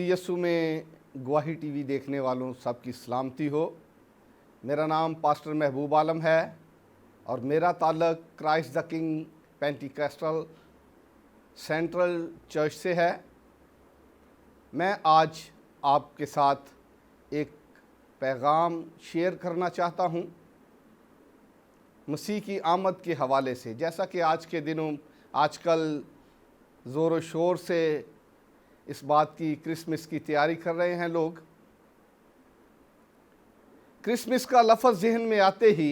मसीह यस्सु में गवाही टीवी देखने वालों सबकी सलामती हो। मेरा नाम पास्टर महबूब आलम है और मेरा ताल्लुक़ Christ the king Pentecostal central church से है। मैं आज आपके साथ एक पैगाम शेयर करना चाहता हूँ मसीह की आमद के हवाले से। जैसा कि आज के दिनों आजकल ज़ोर शोर से इस बात की क्रिसमस की तैयारी कर रहे हैं लोग। क्रिसमस का लफ्ज़ जहन में आते ही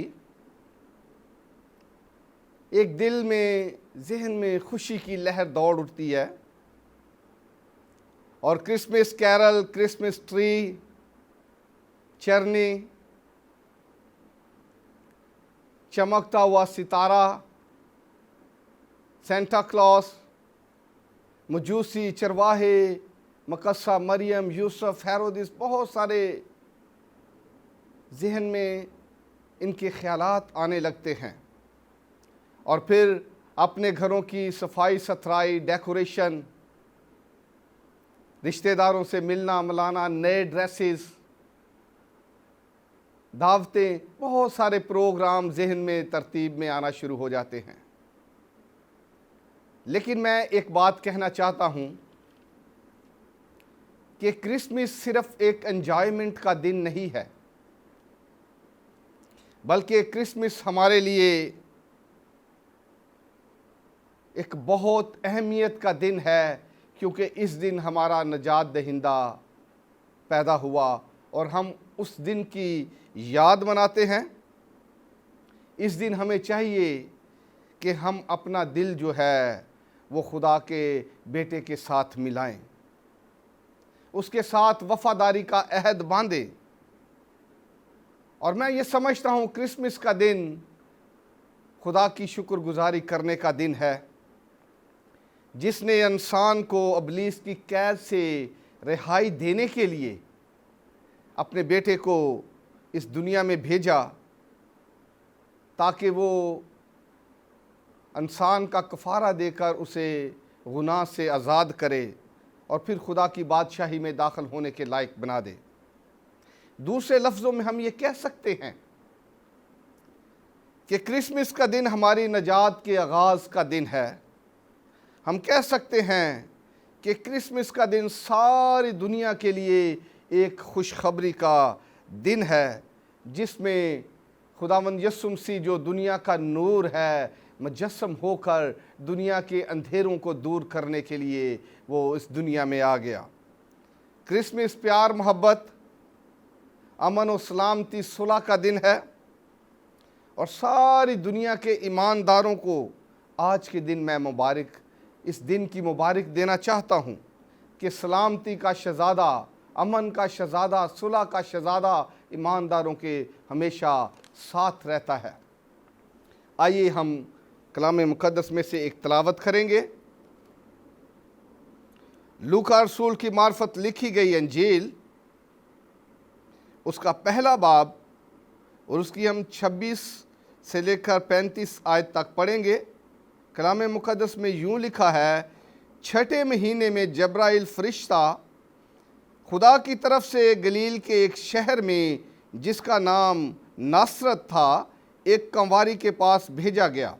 एक दिल में जहन में खुशी की लहर दौड़ उठती है और क्रिसमस कैरल, क्रिसमस ट्री, चरनी, चमकता हुआ सितारा, सेंटा क्लॉस, मजूसी, चरवाहे, मकस्सा, मरियम, यूसुफ, हेरोदिस, बहुत सारे जहन में इनके ख्यालात आने लगते हैं। और फिर अपने घरों की सफाई सुथराई, डेकोरेशन, रिश्तेदारों से मिलना मिलाना, नए ड्रेसेस, दावतें, बहुत सारे प्रोग्राम जहन में तरतीब में आना शुरू हो जाते हैं। लेकिन मैं एक बात कहना चाहता हूं कि क्रिसमस सिर्फ एक एंजॉयमेंट का दिन नहीं है, बल्कि क्रिसमस हमारे लिए एक बहुत अहमियत का दिन है, क्योंकि इस दिन हमारा निजात दहिंदा पैदा हुआ और हम उस दिन की याद मनाते हैं। इस दिन हमें चाहिए कि हम अपना दिल जो है वो खुदा के बेटे के साथ मिलाएं, उसके साथ वफादारी का अहद बांधें। और मैं ये समझता हूँ क्रिसमस का दिन खुदा की शुक्रगुजारी करने का दिन है, जिसने इंसान को इब्लीस की कैद से रिहाई देने के लिए अपने बेटे को इस दुनिया में भेजा, ताकि वो इंसान का कफ़ारा देकर उसे गुनाह से आज़ाद करे और फिर खुदा की बादशाही में दाखिल होने के लायक बना दे। दूसरे लफ्ज़ों में हम ये कह सकते हैं कि क्रिसमस का दिन हमारी निजात के आगाज़ का दिन है। हम कह सकते हैं कि क्रिसमस का दिन सारी दुनिया के लिए एक खुशखबरी का दिन है, जिसमें खुदावंद यीशु मसीह जो दुनिया का नूर है मुजस्सम होकर दुनिया के अंधेरों को दूर करने के लिए वो इस दुनिया में आ गया। क्रिसमस प्यार, मोहब्बत, अमन और सलामती, सुलह का दिन है और सारी दुनिया के ईमानदारों को आज के दिन मैं इस दिन की मुबारक देना चाहता हूँ कि सलामती का शहज़ादा, अमन का शहज़ादा, सुलह का शहज़ादा ईमानदारों के हमेशा साथ रहता है। आइए हम कलाम मुक़द्दस में से एक तिलावत करेंगे। लूका रसूल की मार्फत लिखी गई अंजील, उसका पहला बाब और उसकी हम 26 से लेकर 35 आयत तक पढ़ेंगे। कलाम मुक़द्दस में यूँ लिखा है, छठे महीने में जब्राइल फरिश्ता खुदा की तरफ से गलील के एक शहर में जिसका नाम नासरत था, एक कंवारी के पास भेजा गया,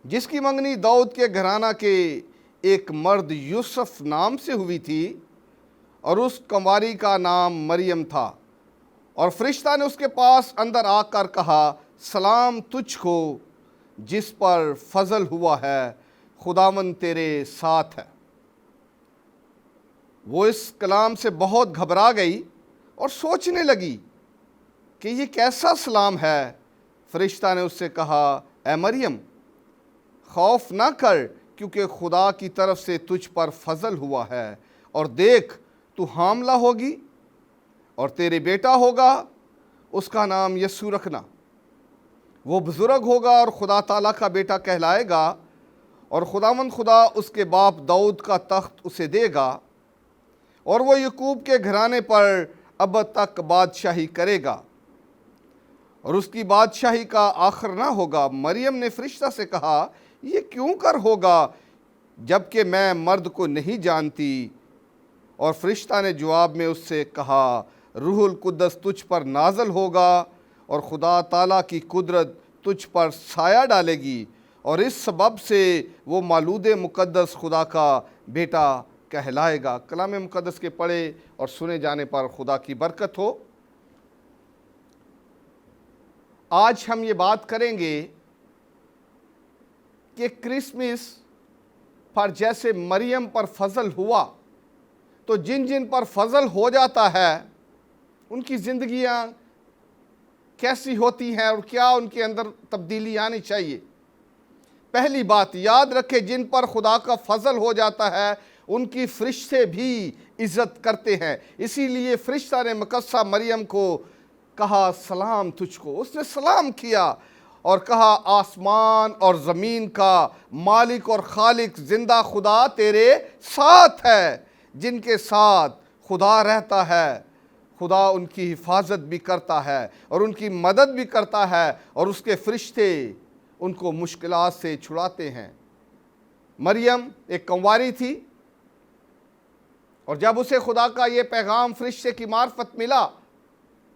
जिसकी मंगनी दाऊद के घराना के एक मर्द यूसुफ नाम से हुई थी और उस कंवारी का नाम मरियम था। और फरिश्ता ने उसके पास अंदर आकर कहा, सलाम तुझको जिस पर फजल हुआ है, खुदावंद तेरे साथ है। वो इस कलाम से बहुत घबरा गई और सोचने लगी कि ये कैसा सलाम है। फरिश्ता ने उससे कहा, ए मरियम, खौफ ना कर, क्योंकि खुदा की तरफ से तुझ पर फजल हुआ है, और देख तू हामला होगी और तेरे बेटा होगा, उसका नाम यस्सु रखना। वो बुजुर्ग होगा और खुदा ताला का बेटा कहलाएगा, और खुदावंद खुदा उसके बाप दाऊद का तख्त उसे देगा, और वो याकूब के घराने पर अब तक बादशाही करेगा, और उसकी बादशाही का आखिर ना होगा। मरियम ने फरिश्ता से कहा, ये क्यों कर होगा, जबकि मैं मर्द को नहीं जानती। और फरिश्ता ने जवाब में उससे कहा, रूहुल कुद्दस तुझ पर नाज़िल होगा और खुदा ताला की कुदरत तुझ पर साया डालेगी, और इस सबब से वो मालूद मुक़द्दस खुदा का बेटा कहलाएगा। कलाम मुक़द्दस के पढ़े और सुने जाने पर खुदा की बरकत हो। आज हम ये बात करेंगे कि क्रिसमस पर जैसे मरियम पर फजल हुआ, तो जिन जिन पर फजल हो जाता है उनकी ज़िंदगियाँ कैसी होती हैं और क्या उनके अंदर तब्दीली आनी चाहिए। पहली बात याद रखें, जिन पर खुदा का फजल हो जाता है उनकी फरिश्ते भी इज़्ज़त करते हैं। इसीलिए फरिश्ता ने मुकद्दसा मरियम को कहा, सलाम तुझको। उसने सलाम किया और कहा, आसमान और ज़मीन का मालिक और खालिक ज़िंदा खुदा तेरे साथ है। जिनके साथ खुदा रहता है, खुदा उनकी हिफाजत भी करता है और उनकी मदद भी करता है, और उसके फरिश्ते उनको मुश्किलात से छुड़ाते हैं। मरियम एक कंवारी थी, और जब उसे खुदा का ये पैगाम फरिश्ते की मार्फत मिला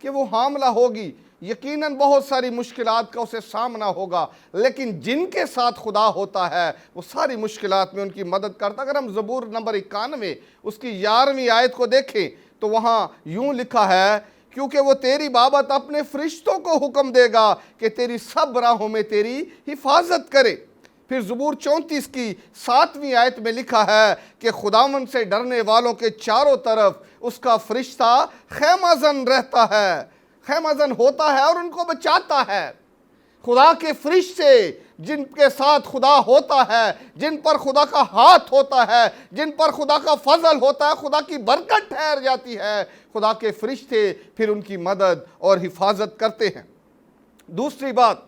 कि वो हामला होगी, यकीनन बहुत सारी मुश्किलात का उसे सामना होगा, लेकिन जिनके साथ खुदा होता है वो सारी मुश्किलात में उनकी मदद करता। अगर हम ज़बूर नंबर 91 उसकी 11वीं आयत को देखें तो वहाँ यूँ लिखा है, क्योंकि वो तेरी बाबत अपने फरिश्तों को हुक्म देगा कि तेरी सब राहों में तेरी हिफाजत करे। फिर ज़बूर 34 की 7वीं आयत में लिखा है कि खुदावन से डरने वालों के चारों तरफ उसका फरिश्ता खैमाजन रहता है, खैमाजन होता है और उनको बचाता है। खुदा के फरिश्ते जिनके साथ खुदा होता है, जिन पर खुदा का हाथ होता है, जिन पर खुदा का फजल होता है, खुदा की बरकत ठहर जाती है, खुदा के फरिश्ते फिर उनकी मदद और हिफाजत करते हैं। दूसरी बात,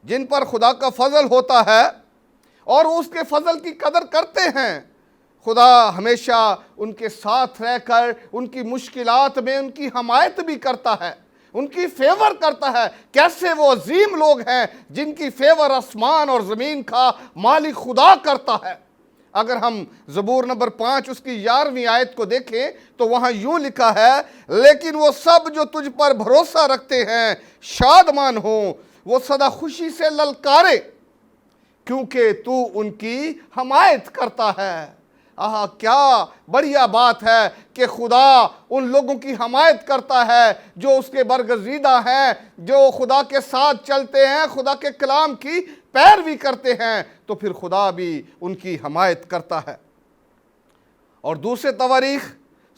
जिन पर खुदा का फजल होता है और उसके फजल की कदर करते हैं, खुदा हमेशा उनके साथ रहकर उनकी मुश्किलात में उनकी हमायत भी करता है, उनकी फेवर करता है। कैसे वो अजीम लोग हैं जिनकी फेवर आसमान और ज़मीन का मालिक खुदा करता है। अगर हम ज़बूर नंबर 5 उसकी 11वीं आयत को देखें तो वहाँ यूँ लिखा है, लेकिन वो सब जो तुझ पर भरोसा रखते हैं शादमान हो, वो सदा खुशी से ललकारे, क्योंकि तू उनकी हमायत करता है। आहा, क्या बढ़िया बात है कि खुदा उन लोगों की हमायत करता है जो उसके बरगज़ीदा हैं, जो खुदा के साथ चलते हैं, खुदा के कलाम की पैरवी करते हैं, तो फिर खुदा भी उनकी हमायत करता है। और दूसरे तवारीख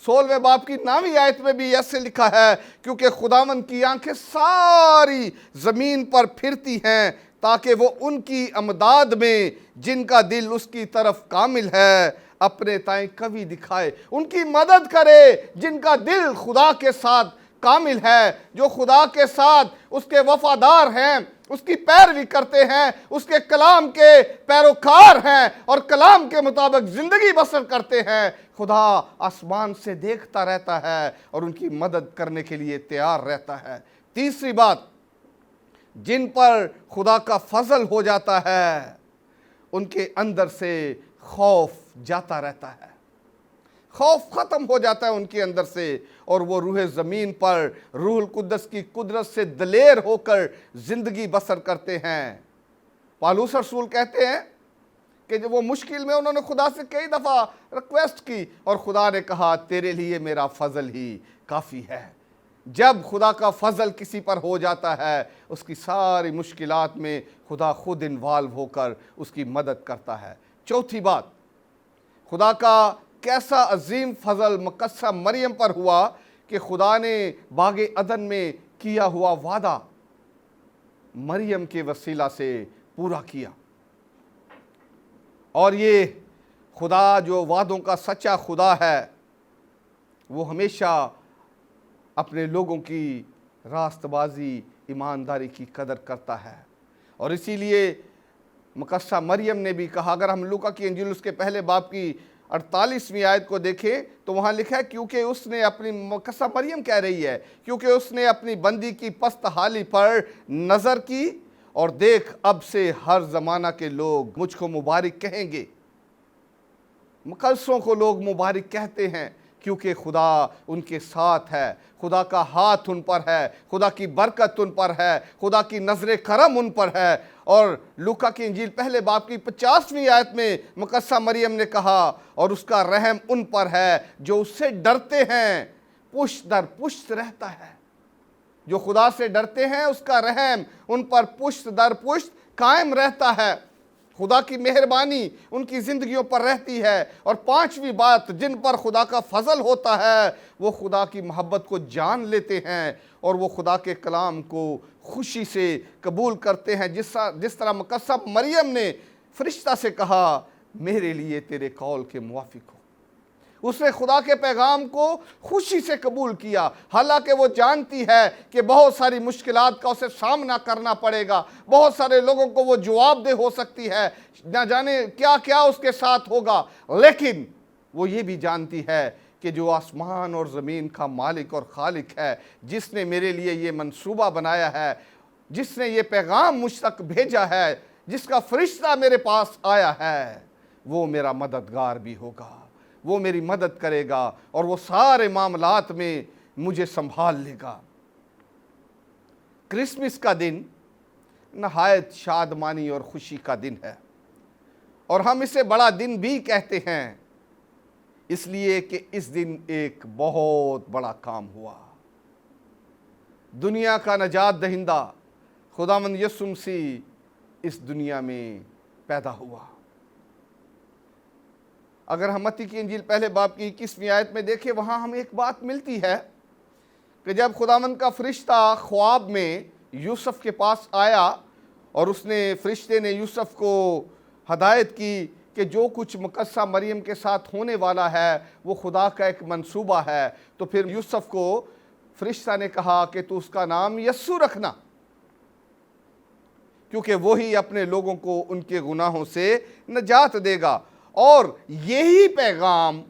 16वें बाब की 9वीं आयत में भी ऐसे लिखा है, क्योंकि खुदावन की आंखें सारी ज़मीन पर फिरती हैं ताकि वो उनकी अमदाद में जिनका दिल उसकी तरफ कामिल है अपने ताई कवि दिखाए, उनकी मदद करे जिनका दिल खुदा के साथ कामिल है, जो खुदा के साथ उसके वफादार हैं, उसकी पैरवी करते हैं, उसके कलाम के पैरोकार हैं और कलाम के मुताबिक ज़िंदगी बसर करते हैं। खुदा आसमान से देखता रहता है और उनकी मदद करने के लिए तैयार रहता है। तीसरी बात, जिन पर खुदा का फजल हो जाता है उनके अंदर से खौफ जाता रहता है, खौफ ख़त्म हो जाता है उनके अंदर से, और वो रूह ज़मीन पर रूहुल कुद्दस की कुदरत से दलेर होकर ज़िंदगी बसर करते हैं। पौलुस रसूल कहते हैं कि जब वो मुश्किल में उन्होंने खुदा से कई दफ़ा रिक्वेस्ट की और खुदा ने कहा, तेरे लिए मेरा फजल ही काफ़ी है। जब खुदा का फजल किसी पर हो जाता है उसकी सारी मुश्किलात में खुदा खुद इन्वॉल्व होकर उसकी मदद करता है। चौथी बात, खुदा का कैसा अजीम फजल मुकद्दसा मरियम पर हुआ कि खुदा ने बागे अदन में किया हुआ वादा मरियम के वसीला से पूरा किया। और ये खुदा जो वादों का सच्चा खुदा है, वो हमेशा अपने लोगों की रास्तबाजी ईमानदारी की कदर करता है। और इसीलिए मुकद्दसा मरियम ने भी कहा, अगर हम लूका की इंजील उसके पहले बाब की 48वीं आयत को देखें तो वहाँ लिखा है, क्योंकि उसने अपनी, मुकद्दसा मरियम कह रही है, क्योंकि उसने अपनी बंदी की पस्त हाली पर नज़र की और देख अब से हर ज़माना के लोग मुझको मुबारक कहेंगे। मुकद्दसों को लोग मुबारक कहते हैं क्योंकि खुदा उनके साथ है, खुदा का हाथ उन पर है, खुदा की बरकत उन पर है, खुदा की नज़र करम उन पर है। और लूका की इंजील पहले बाब की 50वीं आयत में मुकद्दसा मरियम ने कहा, और उसका रहम उन पर है जो उससे डरते हैं, पुष्ट दर पुष्ट रहता है। जो खुदा से डरते हैं उसका रहम उन पर पुष्ट दर पुष्ट कायम रहता है। खुदा की मेहरबानी उनकी ज़िंदगियों पर रहती है। और पांचवी बात, जिन पर खुदा का फजल होता है वो खुदा की मोहब्बत को जान लेते हैं और वो खुदा के कलाम को खुशी से कबूल करते हैं। जिस तरह मुकद्दसा मरियम ने फरिश्ता से कहा, मेरे लिए तेरे कौल के मुवाफिक हो। उसने खुदा के पैगाम को खुशी से कबूल किया, हालांकि वो जानती है कि बहुत सारी मुश्किलात का उसे सामना करना पड़ेगा, बहुत सारे लोगों को वो जवाबदेह हो सकती है, ना जाने क्या क्या उसके साथ होगा। लेकिन वो ये भी जानती है कि जो आसमान और ज़मीन का मालिक और खालिक है, जिसने मेरे लिए ये मंसूबा बनाया है, जिसने ये पैगाम मुझ तक भेजा है, जिसका फरिश्ता मेरे पास आया है, वो मेरा मददगार भी होगा, वो मेरी मदद करेगा और वो सारे मामलात में मुझे संभाल लेगा। क्रिसमस का दिन नहायत शादमानी और खुशी का दिन है, और हम इसे बड़ा दिन भी कहते हैं, इसलिए कि इस दिन एक बहुत बड़ा काम हुआ। दुनिया का नजात दहिंदा खुदावंद यीशु मसीह इस दुनिया में पैदा हुआ। अगर हम मत्ती की इंजील पहले बाब की 21वीं आयत में देखें, वहाँ हमें एक बात मिलती है कि जब खुदावंद का फरिश्ता ख्वाब में यूसुफ के पास आया और उसने फरिश्ते ने यूसुफ को हदायत की कि जो कुछ मुकद्दसा मरियम के साथ होने वाला है वो खुदा का एक मंसूबा है, तो फिर यूसुफ को फरिश्ता ने कहा कि तू उसका नाम यस्सु रखना, क्योंकि वही अपने लोगों को उनके गुनाहों से नजात देगा। और यही पैगाम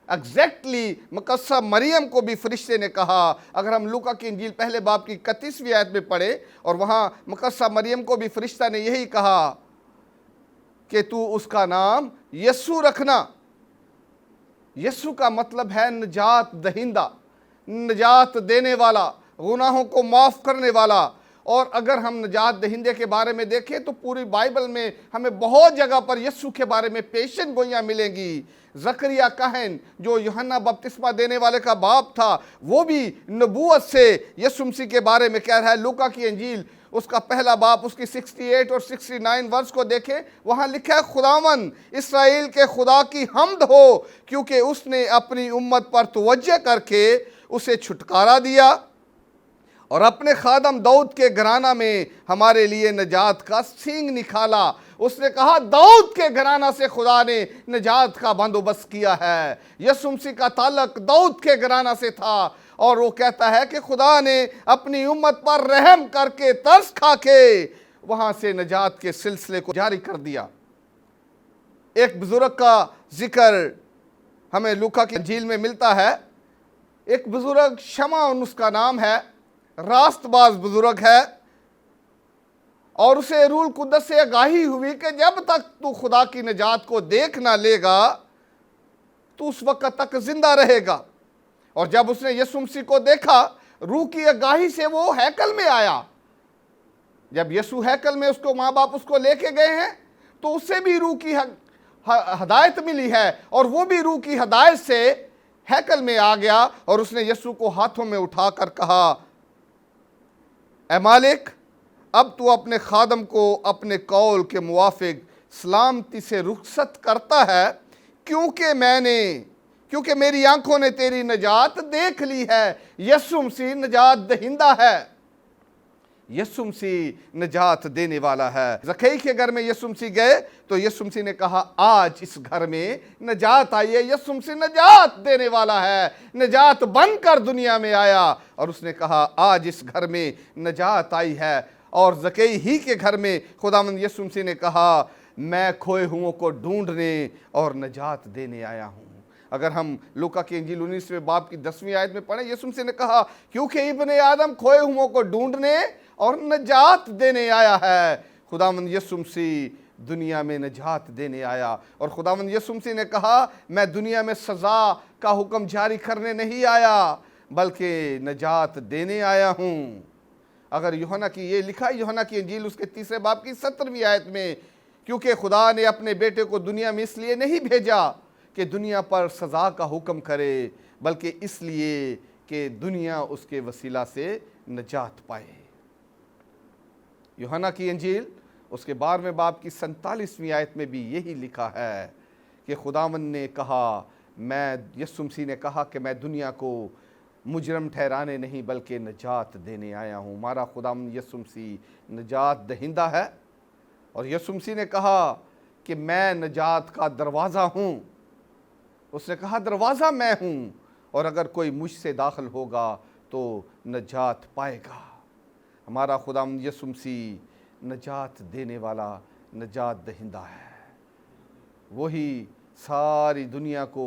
एग्जैक्टली मुकद्दसा मरियम को भी फरिश्ते ने कहा। अगर हम लूका की इंजील पहले बाब की 31वीं आयत में पढ़े, और वहाँ मुकद्दसा मरियम को भी फरिश्ता ने यही कहा कि तू उसका नाम यस्सु रखना। यस्सु का मतलब है नजात दहिंदा, नजात देने वाला, गुनाहों को माफ़ करने वाला। और अगर हम नजात दहिंदे के बारे में देखें तो पूरी बाइबल में हमें बहुत जगह पर यस्सु के बारे में पेशन गोइयाँ मिलेंगी। ज़करिया कहन जो यूहन्ना बपतिस्मा देने वाले का बाप था, वो भी नबूवत से यीशु मसीह के बारे में कह रहा है। लूका की इंजील उसका पहला बाप उसकी 68 और 69 वर्ष को देखें, वहाँ लिखा है, खुदावन इसराइल के खुदा की हम्द हो, क्योंकि उसने अपनी उम्मत पर तवज्जो करके उसे छुटकारा दिया और अपने खादम दाऊद के घराना में हमारे लिए नजात का सींग निकाला। उसने कहा दाऊद के घराना से खुदा ने नजात का बंदोबस्त किया है। यीशु मसीह का ताल्लुक दाऊद के घराना से था, और वो कहता है कि खुदा ने अपनी उम्मत पर रहम करके तरस खा के वहां से नजात के सिलसिले को जारी कर दिया। एक बुजुर्ग का जिक्र हमें लूका की इंजील में मिलता है। एक बुजुर्ग शमौन उसका नाम है, रास्तबाज बुजुर्ग है, और उसे रूल कुद्दस से आगाही हुई कि जब तक तू खुदा की नजात को देख ना लेगा तो उस वक्त तक जिंदा रहेगा। और जब उसने यीशु मसीह को देखा, रूह की आगाही से वो हैकल में आया। जब यीशु हैकल में, उसको माँ बाप उसको लेके गए हैं, तो उससे भी रूह की हदायत मिली है, और वो भी रूह की हदायत से हैकल में आ गया। और उसने यीशु को हाथों में उठाकर कहा, ए मालिक, अब तू अपने खादम को अपने कौल के मुवाफिक सलामती से रुखसत करता है, क्योंकि मेरी आंखों ने तेरी नजात देख ली है। यीशु मसीह नजात दहिंदा है, यीशु मसीह नजात देने वाला है। ज़कई के घर में यीशु मसीह गए तो यीशु मसीह ने कहा, आज इस घर में नजात आई है। यीशु मसीह नजात देने वाला है, नजात बनकर दुनिया में आया। और उसने कहा, आज इस घर में नजात आई है। और ज़कई ही के घर में खुदावंद यीशु मसीह ने कहा, मैं खोए हुओं को ढूंढने और नजात देने आया हूँ। अगर हम लूका की इंजील 19वें बाब की 10वीं आयत में पढ़ें, यीशु मसीह ने कहा, क्योंकि इब्ने आदम खोए हुओं को ढूंढने और नजात देने आया है। खुदावंद यीशु मसीह दुनिया में नजात देने आया। और खुदावंद यीशु मसीह ने कहा, मैं दुनिया में सज़ा का हुक्म जारी करने नहीं आया बल्कि नजात देने आया हूँ। अगर यूहन्ना की, ये लिखा है यूहन्ना की इंजील उसके 3 बाब की 17वीं आयत में, क्योंकि खुदा ने अपने बेटे को दुनिया में इसलिए नहीं भेजा कि दुनिया पर सज़ा का हुक्म करे, बल्कि इसलिए कि दुनिया उसके वसीला से नजात पाए। यूहन्ना की इंजील उसके 12वें बाब की 47वीं आयत में भी यही लिखा है कि खुदावंद ने कहा, यीशु मसीह ने कहा कि मैं दुनिया को मुजरम ठहराने नहीं बल्कि नजात देने आया हूँ। हमारा खुदावंद यीशु मसीह नजात दहिंदा है। और यीशु मसीह ने कहा कि मैं नजात का दरवाज़ा हूँ। उसने कहा दरवाज़ा मैं हूँ, और अगर कोई मुझसे दाखिल होगा तो नजात पाएगा। हमारा खुदावंद यीशु मसीह नजात देने वाला, नजात दहिंदा है। वही सारी दुनिया को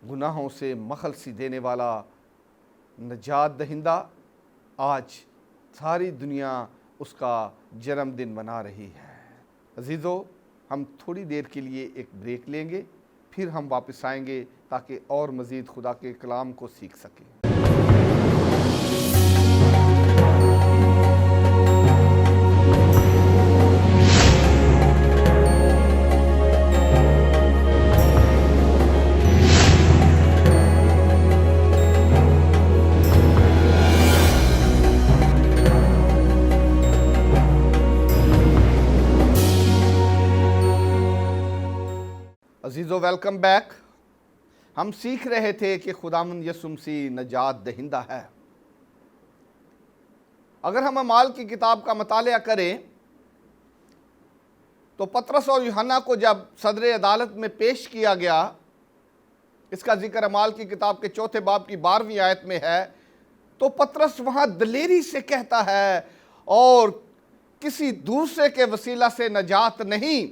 गुनाहों से मखलसी देने वाला नजात दहिंदा। आज सारी दुनिया उसका जन्मदिन मना रही है। अजीज़ों, हम थोड़ी देर के लिए एक ब्रेक लेंगे, फिर हम वापस आएंगे ताकि और मज़ीद खुदा के कलाम को सीख सकें। अजीज़ों, वेलकम बैक। हम सीख रहे थे कि खुदावंद यीशु मसीह नजात दहिंदा है। अगर हम अमाल की किताब का मतालिया करें तो पतरस और यूहन्ना को जब सदर अदालत में पेश किया गया, इसका जिक्र अमाल की किताब के 4 बाब की 12वीं आयत में है, तो पतरस वहाँ दलेरी से कहता है, और किसी दूसरे के वसीला से नजात नहीं,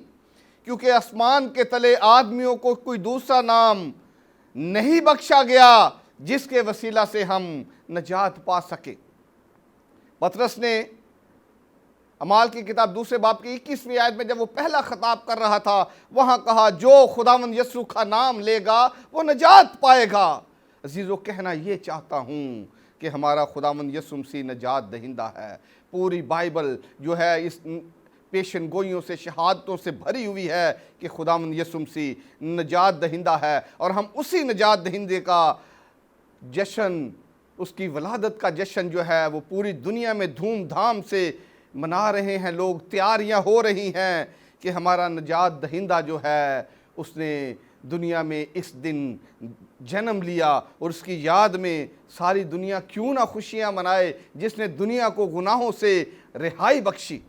क्योंकि आसमान के तले आदमियों को कोई दूसरा नाम नहीं बख्शा गया जिसके वसीला से हम नजात पा सके। पतरस ने अमाल की किताब 2 बाब की 21वीं आयत में जब वो पहला खिताब कर रहा था, वहां कहा, जो खुदावंद यीशु का नाम लेगा वो नजात पाएगा। अजीजों, कहना ये चाहता हूँ कि हमारा खुदावंद यीशु मसीह नजात दहिंदा है। पूरी बाइबल जो है इस पेशन गोइयों से, शहादतों से भरी हुई है कि खुदावंद यीशु मसीह नजात दहिंदा है। और हम उसी नजात दहिंदे का जश्न, उसकी वलादत का जश्न जो है वो पूरी दुनिया में धूमधाम से मना रहे हैं। लोग, तैयारियां हो रही हैं कि हमारा नजात दहिंदा जो है उसने दुनिया में इस दिन जन्म लिया, और उसकी याद में सारी दुनिया क्यों ना खुशियां मनाए, जिसने दुनिया को गुनाहों से रिहाई बख्शी।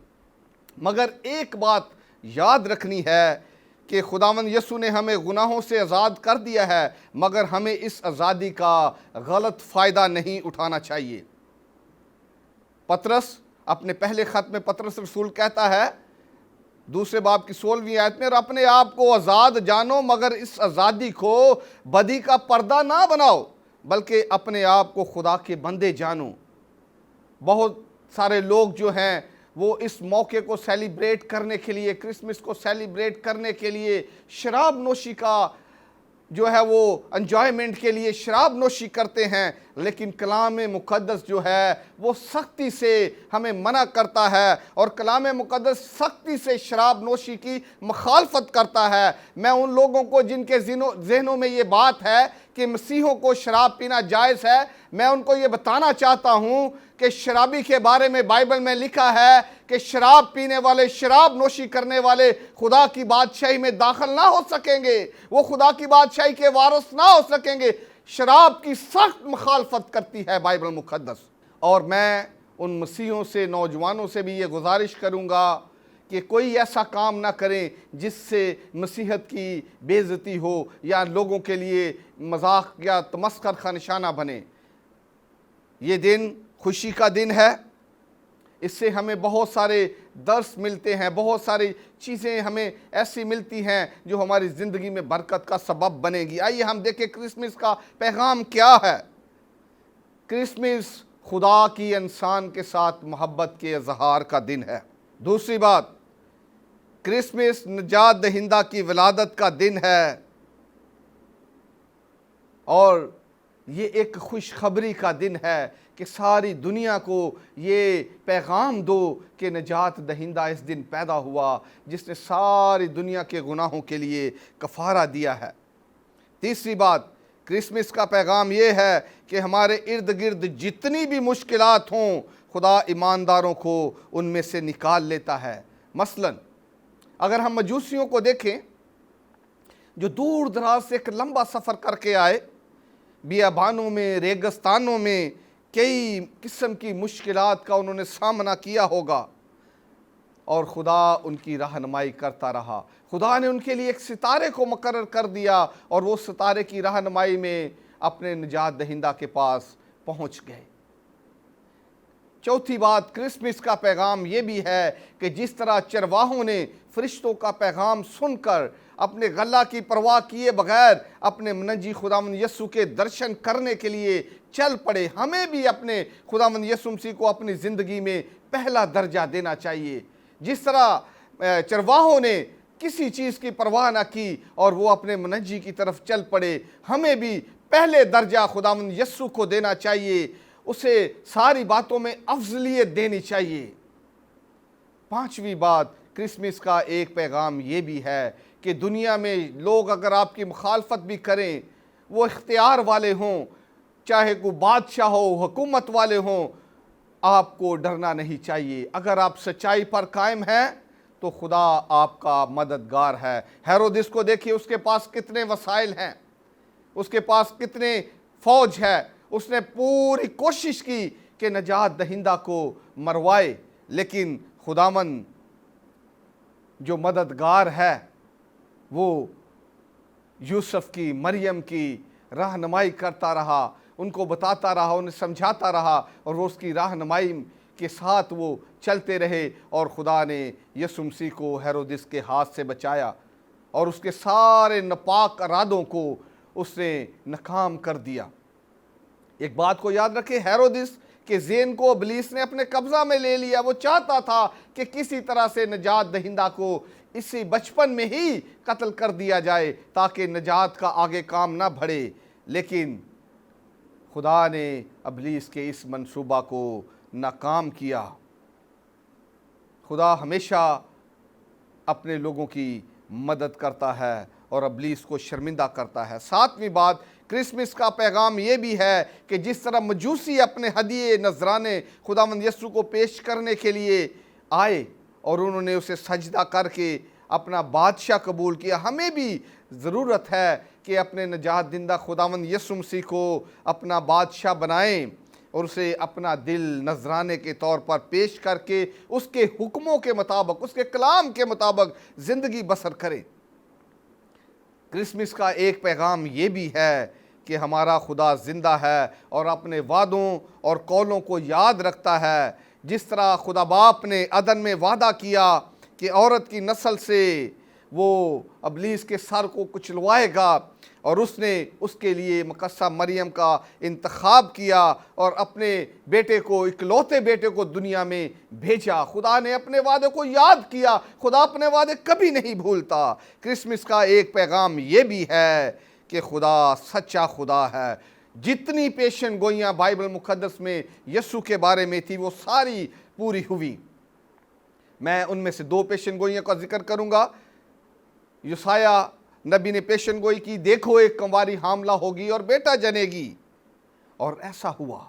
मगर एक बात याद रखनी है कि खुदावंद यीशु ने हमें गुनाहों से आज़ाद कर दिया है, मगर हमें इस आज़ादी का गलत फ़ायदा नहीं उठाना चाहिए। पतरस अपने पहले ख़त में पतरस रसूल कहता है 2 बाब की 16वीं आयत में, और अपने आप को आज़ाद जानो, मगर इस आज़ादी को बदी का पर्दा ना बनाओ, बल्कि अपने आप को खुदा के बंदे जानो। बहुत सारे लोग जो हैं वो इस मौके को सेलिब्रेट करने के लिए, क्रिसमस को सेलिब्रेट करने के लिए शराब नोशी का जो है वो एंजॉयमेंट के लिए शराब नोशी करते हैं। लेकिन कलाम मुक़द्दस जो है वो सख्ती से हमें मना करता है, और कलाम मुक़द्दस सख्ती से शराब नोशी की मुखालफत करता है। मैं उन लोगों को जिनके ज़हनों में ये बात है कि मसीहों को शराब पीना जायज़ है, मैं उनको ये बताना चाहता हूँ कि शराबी के बारे में बाइबल में लिखा है कि शराब पीने वाले, शराब नोशी करने वाले खुदा की बादशाही में दाखिल ना हो सकेंगे, वो खुदा की बादशाही के वारिस ना हो सकेंगे। शराब की सख्त मुखालफत करती है बाइबल मुक़द्दस। और मैं उन मसीहों से, नौजवानों से भी ये गुजारिश करूँगा कि कोई ऐसा काम ना करें जिससे मसीहत की बेइज्जती हो या लोगों के लिए मजाक या तमस्खर का निशाना बने। ये दिन खुशी का दिन है, इससे हमें बहुत सारे दर्स मिलते हैं, बहुत सारी चीज़ें हमें ऐसी मिलती हैं जो हमारी ज़िंदगी में बरकत का सबब बनेगी। आइए हम देखें क्रिसमस का पैगाम क्या है। क्रिसमस खुदा की इंसान के साथ मोहब्बत के इजहार का दिन है। दूसरी बात, क्रिसमस निजात दहिंदा की विलादत का दिन है और ये एक खुशखबरी का दिन है कि सारी दुनिया को ये पैगाम दो कि निजात दहिंदा इस दिन पैदा हुआ जिसने सारी दुनिया के गुनाहों के लिए कफ़ारा दिया है। तीसरी बात, क्रिसमस का पैगाम ये है कि हमारे इर्द गिर्द जितनी भी मुश्किलात हों, खुदा ईमानदारों को उनमें से निकाल लेता है। मसलन अगर हम मजूसियों को देखें जो दूर दराज से एक लंबा सफ़र करके आए, बियाबानों में, रेगिस्तानों में कई किस्म की मुश्किलात का उन्होंने सामना किया होगा और खुदा उनकी रहनुमाई करता रहा। खुदा ने उनके लिए एक सितारे को मुकर्रर कर दिया और वो सितारे की रहनुमाई में अपने निजात दहिंदा के पास पहुंच गए। चौथी बात, क्रिसमस का पैगाम ये भी है कि जिस तरह चरवाहों ने फरिश्तों का पैगाम सुनकर अपने गला की परवाह किए बगैर अपने मुनज्जी खुदावंद यीशु के दर्शन करने के लिए चल पड़े, हमें भी अपने खुदावंद यीशु मसीह को अपनी ज़िंदगी में पहला दर्जा देना चाहिए। जिस तरह चरवाहों ने किसी चीज़ की परवाह ना की और वो अपने मुनज्जी की तरफ चल पड़े, हमें भी पहले दर्जा खुदावंद यीशु को देना चाहिए, उसे सारी बातों में अफजलियत देनी चाहिए। पांचवी बात, क्रिसमस का एक पैगाम ये भी है कि दुनिया में लोग अगर आपकी मुखालफत भी करें, वो इख्तियार वाले हों, चाहे कोई बादशाह हो, हुकूमत वाले हों, आपको डरना नहीं चाहिए। अगर आप सच्चाई पर कायम हैं तो खुदा आपका मददगार है। हेरोदिस को देखिए, उसके पास कितने वसाइल हैं, उसके पास कितने फौज है, उसने पूरी कोशिश की कि निजात दहिंदा को मरवाए, लेकिन खुदावन जो मददगार है वो यूसुफ की, मरियम की रहनुमाई करता रहा, उनको बताता रहा, उन्हें समझाता रहा और वो उसकी रहनुमाई के साथ वो चलते रहे और खुदा ने यीशु मसीह को हेरोदिस के हाथ से बचाया और उसके सारे नापाक इरादों को उसने नाकाम कर दिया। एक बात को याद रखें, हेरोदिस के ज़ेन को इब्लीस ने अपने कब्जा में ले लिया। वो चाहता था कि किसी तरह से निजात दहिंदा को इसी बचपन में ही कत्ल कर दिया जाए ताकि निजात का आगे काम ना बढ़े, लेकिन खुदा ने इब्लीस के इस मंसूबा को नाकाम किया। खुदा हमेशा अपने लोगों की मदद करता है और इब्लीस को शर्मिंदा करता है। सातवीं बात, क्रिसमस का पैगाम ये भी है कि जिस तरह मजूसी अपने हदिये नजराने खुदावंद यीशु को पेश करने के लिए आए और उन्होंने उसे सजदा करके अपना बादशाह कबूल किया, हमें भी ज़रूरत है कि अपने निजात दिंदा खुदावंद यीशु मसीह को अपना बादशाह बनाएं और उसे अपना दिल नजराने के तौर पर पेश करके उसके हुक्मों के मुताबिक, उसके कलाम के मुताबिक ज़िंदगी बसर करें। क्रिसमस का एक पैगाम ये भी है कि हमारा खुदा ज़िंदा है और अपने वादों और कौलों को याद रखता है। जिस तरह खुदा बाप ने अदन में वादा किया कि औरत की नस्ल से वो इब्लीस के सर को कुचलवाएगा और उसने उसके लिए मुकस्सा मरियम का इंतखाब किया और अपने बेटे को, इकलौते बेटे को दुनिया में भेजा। खुदा ने अपने वादे को याद किया, खुदा अपने वादे कभी नहीं भूलता। क्रिसमस का एक पैगाम ये भी है कि खुदा सच्चा खुदा है। जितनी पेशन गोइयाँ बाइबल मुक़द्दस में यीशु के बारे में थी वो सारी पूरी हुई। मैं उनमें से दो पेशन गोइयों का जिक्र करूँगा। यूसाया नबी ने पेशन गोई की, देखो एक कंवारी हामला होगी और बेटा जनेगी, और ऐसा हुआ।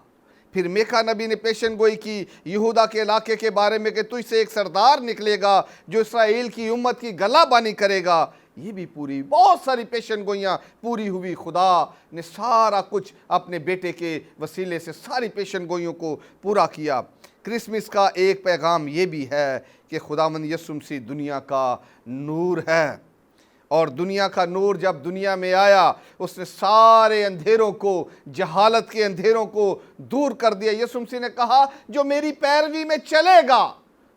फिर मेका नबी ने पेशन गोई की यहूदा के इलाके के बारे में कि तुझसे एक सरदार निकलेगा जो इस्राएल की उम्मत की गलाबानी करेगा। ये भी पूरी, बहुत सारी पेशन गोइयाँ पूरी हुई। खुदा ने सारा कुछ अपने बेटे के वसीले से सारी पेशन गोइयों को पूरा किया। क्रिसमस का एक पैगाम ये भी है कि खुदावंद यीशु मसीह दुनिया का नूर है और दुनिया का नूर जब दुनिया में आया उसने सारे अंधेरों को, जहालत के अंधेरों को दूर कर दिया। यीशु मसीह ने कहा जो मेरी पैरवी में चलेगा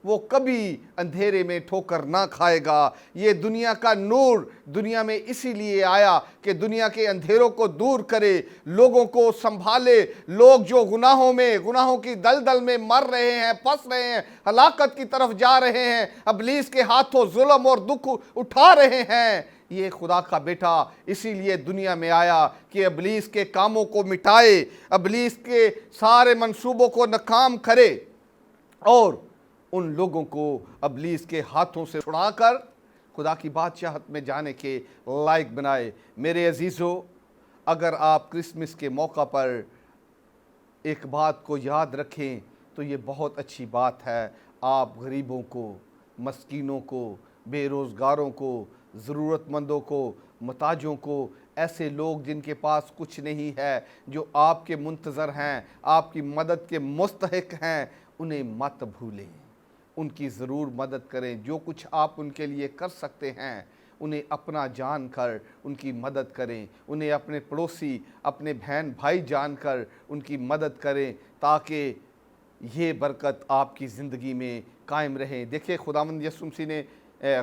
वो कभी अंधेरे में ठोकर ना खाएगा। ये दुनिया का नूर दुनिया में इसीलिए आया कि दुनिया के अंधेरों को दूर करे, लोगों को संभाले। लोग जो गुनाहों की दलदल में मर रहे हैं, फंस रहे हैं, हलाकत की तरफ जा रहे हैं, इब्लीस के हाथों जुल्म और दुख उठा रहे हैं, ये खुदा का बेटा इसीलिए दुनिया में आया कि इब्लीस के कामों को मिटाए, इब्लीस के सारे मंसूबों को नाकाम करे और उन लोगों को इब्लीस के हाथों से छुड़ाकर खुदा की बादशाहत में जाने के लायक बनाए। मेरे अजीज़ों, अगर आप क्रिसमस के मौका पर एक बात को याद रखें तो ये बहुत अच्छी बात है। आप गरीबों को, मस्कीनों को, बेरोज़गारों को, ज़रूरतमंदों को, मुताजों को, ऐसे लोग जिनके पास कुछ नहीं है, जो आपके मुंतज़र हैं, आपकी मदद के मुस्तहिक हैं, उन्हें मत भूलें, उनकी ज़रूर मदद करें। जो कुछ आप उनके लिए कर सकते हैं उन्हें अपना जान कर उनकी मदद करें, उन्हें अपने पड़ोसी, अपने बहन भाई जानकर उनकी मदद करें, ताकि ये बरकत आपकी ज़िंदगी में कायम रहे। देखिए, खुदावंद यीशु मसीह ने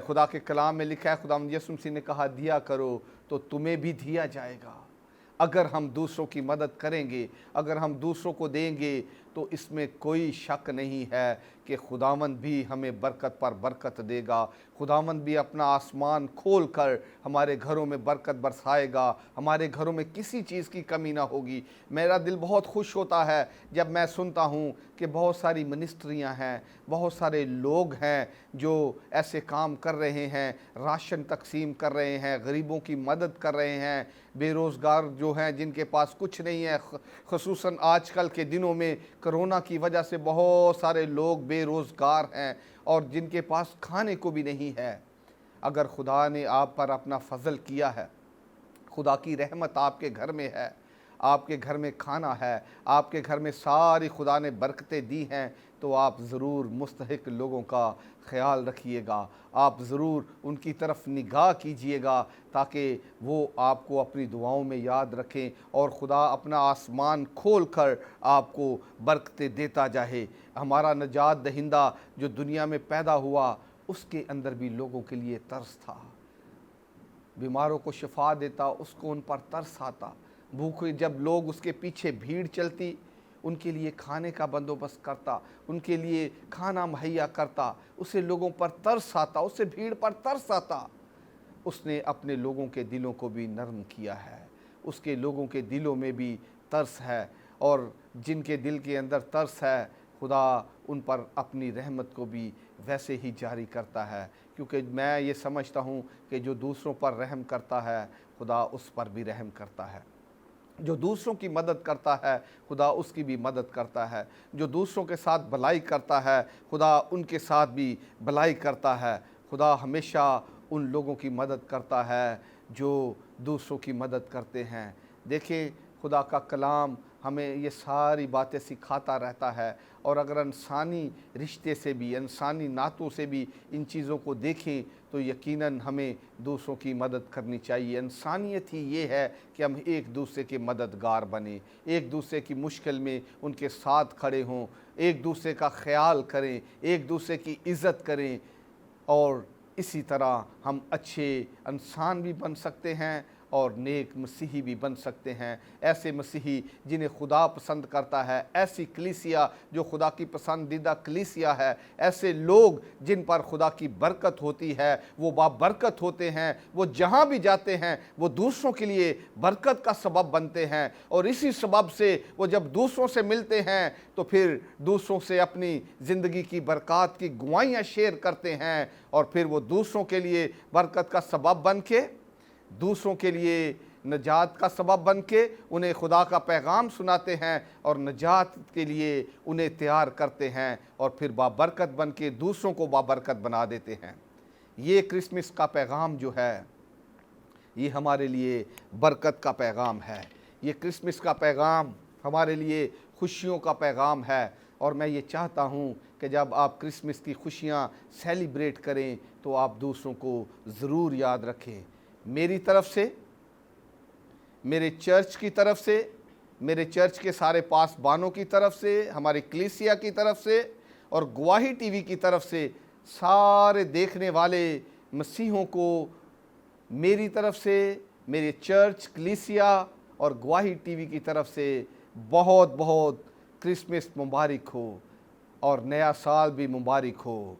खुदा के कलाम में लिखा है, खुदावंद यीशु मसीह ने कहा, दिया करो तो तुम्हें भी दिया जाएगा। अगर हम दूसरों की मदद करेंगे, अगर हम दूसरों को देंगे, तो इसमें कोई शक नहीं है कि खुदावंद भी हमें बरकत पर बरकत देगा। खुदावंद भी अपना आसमान खोल कर हमारे घरों में बरकत बरसाएगा, हमारे घरों में किसी चीज़ की कमी ना होगी। मेरा दिल बहुत खुश होता है जब मैं सुनता हूँ कि बहुत सारी मिनिस्ट्रियाँ हैं, बहुत सारे लोग हैं जो ऐसे काम कर रहे हैं, राशन तकसीम कर रहे हैं, गरीबों की मदद कर रहे हैं, बेरोज़गार जो हैं जिनके पास कुछ नहीं है। ख़ुसूसन आजकल के दिनों में कोरोना की वजह से बहुत सारे लोग बेरोज़गार हैं और जिनके पास खाने को भी नहीं है। अगर खुदा ने आप पर अपना फ़ज़ल किया है, खुदा की रहमत आपके घर में है, आपके घर में खाना है, आपके घर में सारी खुदा ने बरकतें दी हैं, तो आप ज़रूर मुस्तहिक लोगों का ख़याल रखिएगा, आप ज़रूर उनकी तरफ निगाह कीजिएगा, ताकि वो आपको अपनी दुआओं में याद रखें और खुदा अपना आसमान खोल कर आपको बरकतें देता जाए। हमारा नजात दहिंदा जो दुनिया में पैदा हुआ, उसके अंदर भी लोगों के लिए तरस था। बीमारों को शिफा देता, उसको उन पर तरस आता। भूखे जब लोग उसके पीछे भीड़ चलती, उनके लिए खाने का बंदोबस्त करता, उनके लिए खाना मुहैया करता, उसे लोगों पर तरस आता, उसे भीड़ पर तरस आता। उसने अपने लोगों के दिलों को भी नरम किया है, उसके लोगों के दिलों में भी तरस है, और जिनके दिल के अंदर तरस है, खुदा उन पर अपनी रहमत को भी वैसे ही जारी करता है। क्योंकि मैं ये समझता हूँ कि जो दूसरों पर रहम करता है, खुदा उस पर भी रहम करता है। जो दूसरों की मदद करता है, खुदा उसकी भी मदद करता है। जो दूसरों के साथ भलाई करता है, खुदा उनके साथ भी भलाई करता है। खुदा हमेशा उन लोगों की मदद करता है जो दूसरों की मदद करते हैं। देखिए, खुदा का कलाम हमें ये सारी बातें सिखाता रहता है, और अगर इंसानी रिश्ते से भी, इंसानी नातों से भी इन चीज़ों को देखें तो यकीनन हमें दूसरों की मदद करनी चाहिए। इंसानियत ही ये है कि हम एक दूसरे के मददगार बने, एक दूसरे की मुश्किल में उनके साथ खड़े हों, एक दूसरे का ख्याल करें, एक दूसरे की इज़्ज़त करें, और इसी तरह हम अच्छे इंसान भी बन सकते हैं और नेक मसीही भी बन सकते हैं। ऐसे मसीही जिन्हें खुदा पसंद करता है, ऐसी कलीसिया जो खुदा की पसंदीदा कलीसिया है, ऐसे लोग जिन पर खुदा की बरकत होती है, वो बाबरकत होते हैं। वो जहाँ भी जाते हैं वो दूसरों के लिए बरकत का सबब बनते हैं, और इसी सबब से वो जब दूसरों से मिलते हैं तो फिर दूसरों से अपनी ज़िंदगी की बरकत की गवाहियाँ शेयर करते हैं, और फिर वो दूसरों के लिए बरकत का सबब बन के, दूसरों के लिए नजात का सबब बन के उन्हें खुदा का पैगाम सुनाते हैं, और नजात के लिए उन्हें तैयार करते हैं, और फिर बाबरकत बन के दूसरों को बाबरकत बना देते हैं। ये क्रिसमस का पैगाम जो है, ये हमारे लिए बरकत का पैगाम है। ये क्रिसमस का पैगाम हमारे लिए खुशियों का पैगाम है, और मैं ये चाहता हूँ कि जब आप क्रिसमस की खुशियाँ सेलिब्रेट करें तो आप दूसरों को ज़रूर याद रखें। मेरी तरफ से, मेरे चर्च की तरफ से, मेरे चर्च के सारे पासबानों की तरफ से, हमारी कलीसिया की तरफ से, और गवाही टीवी की तरफ से सारे देखने वाले मसीहों को मेरी तरफ से, मेरे चर्च, कलीसिया और गवाही टीवी की तरफ से बहुत बहुत क्रिसमस मुबारक हो और नया साल भी मुबारक हो।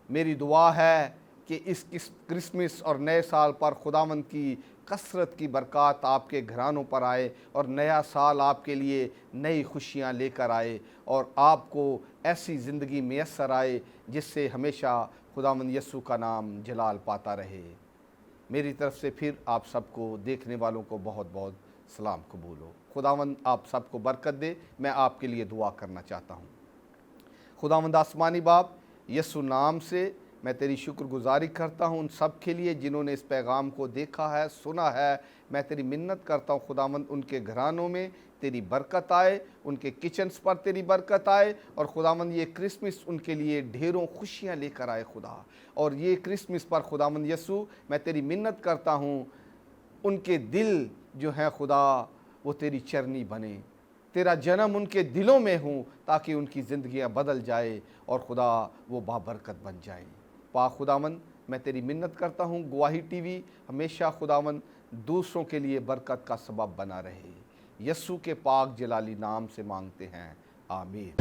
मेरी दुआ है कि इस क्रिसमस और नए साल पर खुदावंद की कसरत की बरकत आपके घरानों पर आए और नया साल आपके लिए नई खुशियां लेकर आए और आपको ऐसी ज़िंदगी मैसर आए जिससे हमेशा खुदावंद यीशु का नाम जलाल पाता रहे। मेरी तरफ से फिर आप सबको, देखने वालों को बहुत बहुत सलाम कबूल हो। खुदावंद आप सबको बरकत दे। मैं आपके लिए दुआ करना चाहता हूँ। खुदावंद आसमानी बाप, यीशु नाम से मैं तेरी शुक्रगुजारी करता हूँ उन सब के लिए जिन्होंने इस पैगाम को देखा है, सुना है। मैं तेरी मिन्नत करता हूँ खुदावंद उनके घरानों में तेरी बरकत आए, उनके किचन्स पर तेरी बरकत आए और खुदावंद ये क्रिसमस उनके लिए ढेरों खुशियाँ लेकर आए खुदा। और ये क्रिसमस पर खुदावंद यीशु मैं तेरी मिन्नत करता हूँ उनके दिल जो हैं खुदा वो तेरी चरनी बने, तेरा जन्म उनके दिलों में हो ताकि उनकी ज़िंदगियाँ बदल जाए और खुदा वो बाबरकत बन जाए। पाक खुदावंद मैं तेरी मिन्नत करता हूँ गवाही टीवी हमेशा खुदावंद दूसरों के लिए बरकत का सबब बना रहे। यीशु के पाक जलाली नाम से मांगते हैं, आमीन।